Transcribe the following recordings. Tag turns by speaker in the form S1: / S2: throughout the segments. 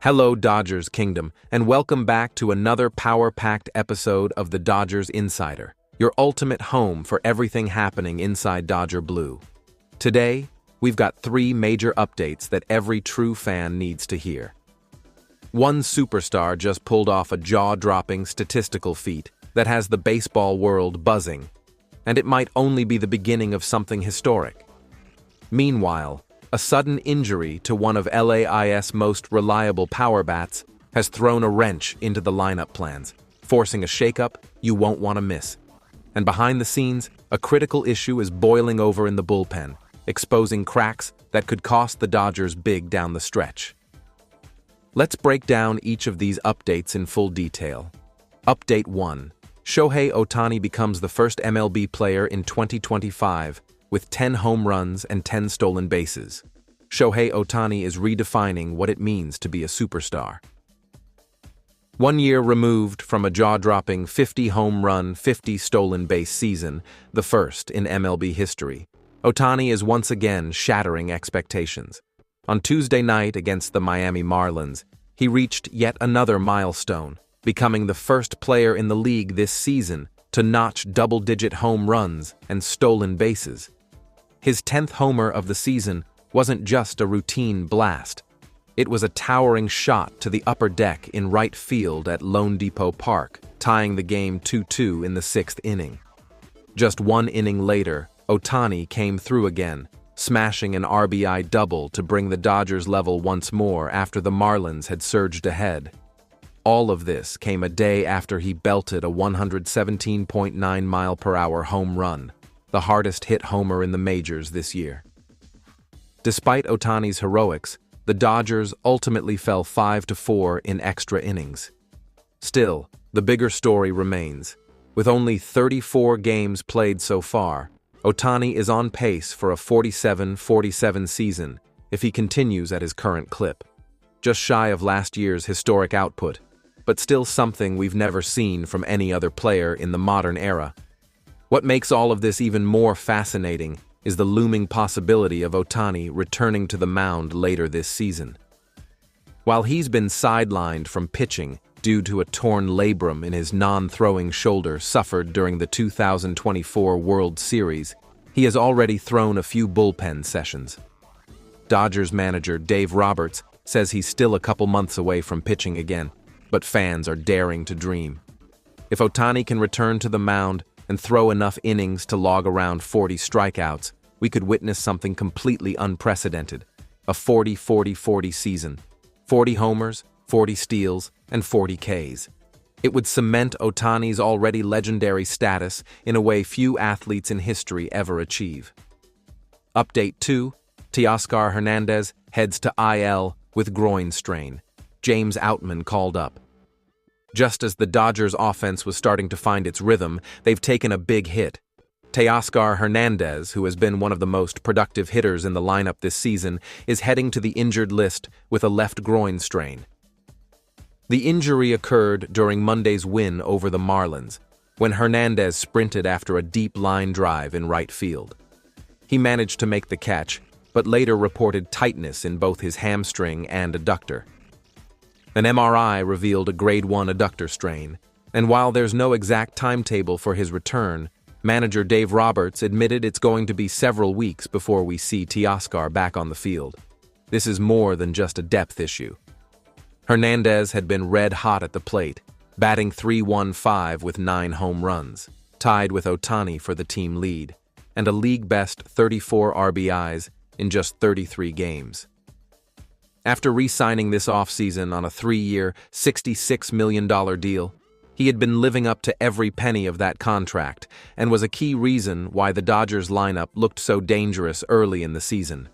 S1: Hello, Dodgers Kingdom, and welcome back to another power-packed episode of the Dodgers Insider, your ultimate home for everything happening inside Dodger Blue. Today, we've got three major updates that every true fan needs to hear. One superstar just pulled off a jaw-dropping statistical feat that has the baseball world buzzing, and it might only be the beginning of something historic. Meanwhile, a sudden injury to one of LAI's most reliable power bats has thrown a wrench into the lineup plans, forcing a shakeup you won't want to miss. And behind the scenes, a critical issue is boiling over in the bullpen, exposing cracks that could cost the Dodgers big down the stretch. Let's break down each of these updates in full detail. Update 1. Shohei Ohtani becomes the first MLB player in 2025 with 10 home runs and 10 stolen bases. Shohei Ohtani is redefining what it means to be a superstar. 1 year removed from a jaw-dropping 50 home run, 50 stolen base season, the first in MLB history, Ohtani is once again shattering expectations. On Tuesday night against the Miami Marlins, he reached yet another milestone, becoming the first player in the league this season to notch double-digit home runs and stolen bases. His 10th homer of the season wasn't just a routine blast. It was a towering shot to the upper deck in right field at Lone Depot Park, tying the game 2-2 in the 6th inning. Just 1 inning later, Ohtani came through again, smashing an RBI double to bring the Dodgers level once more after the Marlins had surged ahead. All of this came a day after he belted a 117.9-mile-per-hour home run, the hardest-hit homer in the majors this year. Despite Ohtani's heroics, the Dodgers ultimately fell 5-4 in extra innings. Still, the bigger story remains. With only 34 games played so far, Ohtani is on pace for a 47-47 season if he continues at his current clip. Just shy of last year's historic output, but still something we've never seen from any other player in the modern era. What makes all of this even more fascinating is the looming possibility of Ohtani returning to the mound later this season. While he's been sidelined from pitching due to a torn labrum in his non-throwing shoulder suffered during the 2024 World Series, he has already thrown a few bullpen sessions. Dodgers manager Dave Roberts says he's still a couple months away from pitching again, but fans are daring to dream. If Ohtani can return to the mound and throw enough innings to log around 40 strikeouts, we could witness something completely unprecedented. A 40-40-40 season. 40 homers, 40 steals, and 40 Ks. It would cement Ohtani's already legendary status in a way few athletes in history ever achieve. Update 2. Teoscar Hernández heads to IL with groin strain. James Outman called up. Just as the Dodgers' offense was starting to find its rhythm, they've taken a big hit. Teoscar Hernández, who has been one of the most productive hitters in the lineup this season, is heading to the injured list with a left groin strain. The injury occurred during Monday's win over the Marlins, when Hernández sprinted after a deep line drive in right field. He managed to make the catch, but later reported tightness in both his hamstring and adductor. An MRI revealed a grade 1 adductor strain, and while there's no exact timetable for his return, manager Dave Roberts admitted it's going to be several weeks before we see Teoscar back on the field. This is more than just a depth issue. Hernández had been red hot at the plate, batting .315 with 9 home runs, tied with Ohtani for the team lead, and a league-best 34 RBIs in just 33 games. After re-signing this offseason on a 3-year, $66 million deal, he had been living up to every penny of that contract and was a key reason why the Dodgers lineup looked so dangerous early in the season.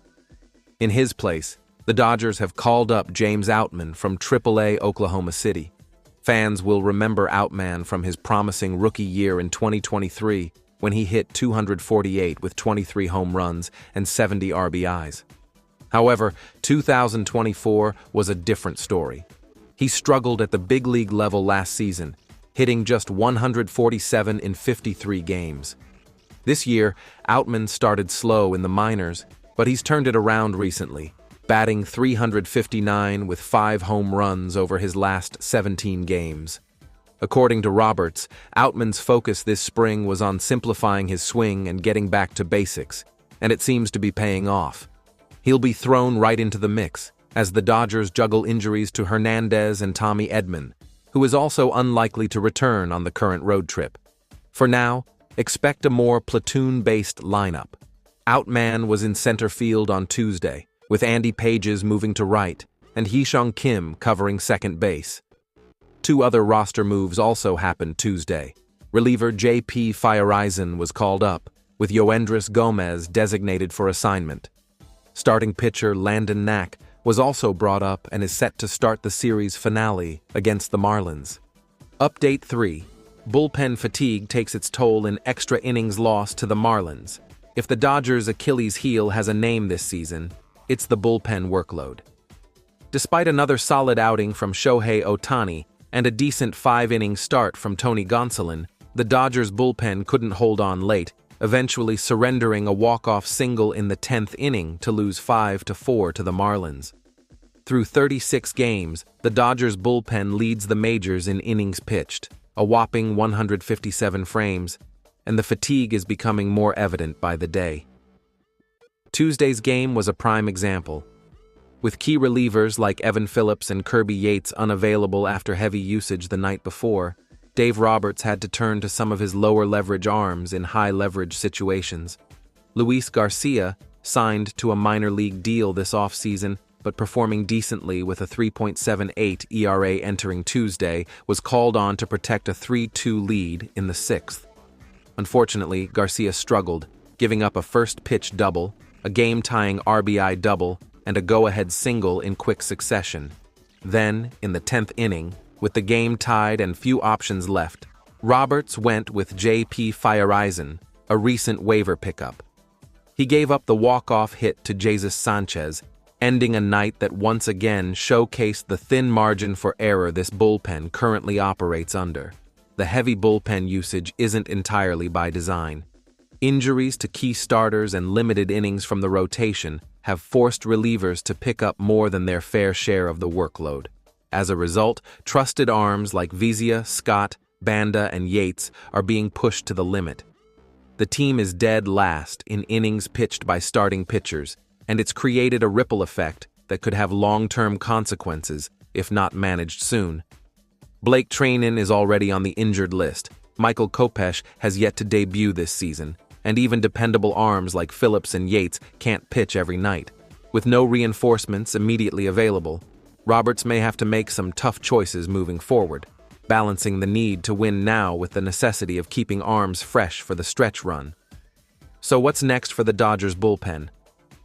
S1: In his place, the Dodgers have called up James Outman from AAA Oklahoma City. Fans will remember Outman from his promising rookie year in 2023 when he hit .248 with 23 home runs and 70 RBIs. However, 2024 was a different story. He struggled at the big league level last season, hitting just 147 in 53 games. This year, Outman started slow in the minors, but he's turned it around recently, batting .359 with 5 home runs over his last 17 games. According to Roberts, Outman's focus this spring was on simplifying his swing and getting back to basics, and it seems to be paying off. He'll be thrown right into the mix, as the Dodgers juggle injuries to Hernandez and Tommy Edman, who is also unlikely to return on the current road trip. For now, expect a more platoon-based lineup. Outman was in center field on Tuesday, with Andy Pages moving to right and Hee-Sung Kim covering second base. 2 other roster moves also happened Tuesday. Reliever J.P. Feyereisen was called up, with Yoendris Gomez designated for assignment. Starting pitcher Landon Knack was also brought up and is set to start the series finale against the Marlins. Update 3. Bullpen fatigue takes its toll in extra innings loss to the Marlins. If the Dodgers' Achilles heel has a name this season, it's the bullpen workload. Despite another solid outing from Shohei Ohtani and a decent 5-inning start from Tony Gonsolin, the Dodgers' bullpen couldn't hold on late, eventually surrendering a walk-off single in the 10th inning to lose 5-4 to the Marlins. Through 36 games, the Dodgers' bullpen leads the majors in innings pitched, a whopping 157 frames, and the fatigue is becoming more evident by the day. Tuesday's game was a prime example. With key relievers like Evan Phillips and Kirby Yates unavailable after heavy usage the night before, Dave Roberts had to turn to some of his lower leverage arms in high leverage situations. Luis Garcia, signed to a minor league deal this offseason, but performing decently with a 3.78 ERA entering Tuesday, was called on to protect a 3-2 lead in the 6th. Unfortunately, Garcia struggled, giving up a first-pitch double, a game-tying RBI double, and a go-ahead single in quick succession. Then, in the 10th inning, with the game tied and few options left, Roberts went with J.P. Feyereisen, a recent waiver pickup. He gave up the walk-off hit to Jesus Sanchez, ending a night that once again showcased the thin margin for error this bullpen currently operates under. The heavy bullpen usage isn't entirely by design. Injuries to key starters and limited innings from the rotation have forced relievers to pick up more than their fair share of the workload. As a result, trusted arms like Vizia, Scott, Banda, and Yates are being pushed to the limit. The team is dead last in innings pitched by starting pitchers, and it's created a ripple effect that could have long-term consequences if not managed soon. Blake Treinen is already on the injured list. Michael Kopech has yet to debut this season, and even dependable arms like Phillips and Yates can't pitch every night. With no reinforcements immediately available, Roberts may have to make some tough choices moving forward, balancing the need to win now with the necessity of keeping arms fresh for the stretch run. So what's next for the Dodgers bullpen?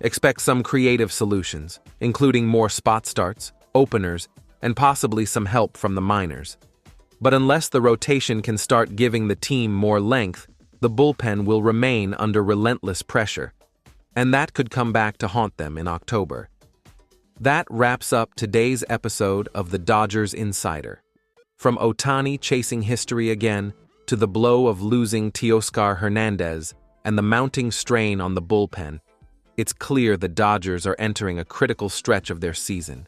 S1: Expect some creative solutions, including more spot starts, openers, and possibly some help from the minors. But unless the rotation can start giving the team more length, the bullpen will remain under relentless pressure, and that could come back to haunt them in October. That wraps up today's episode of the Dodgers Insider. From Ohtani chasing history again, to the blow of losing Teoscar Hernández and the mounting strain on the bullpen, it's clear the Dodgers are entering a critical stretch of their season.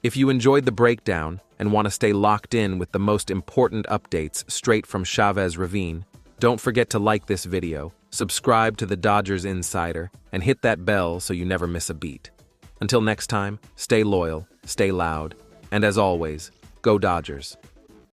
S1: If you enjoyed the breakdown and want to stay locked in with the most important updates straight from Chavez Ravine, don't forget to like this video, subscribe to the Dodgers Insider, and hit that bell so you never miss a beat. Until next time, stay loyal, stay loud, and as always, go Dodgers.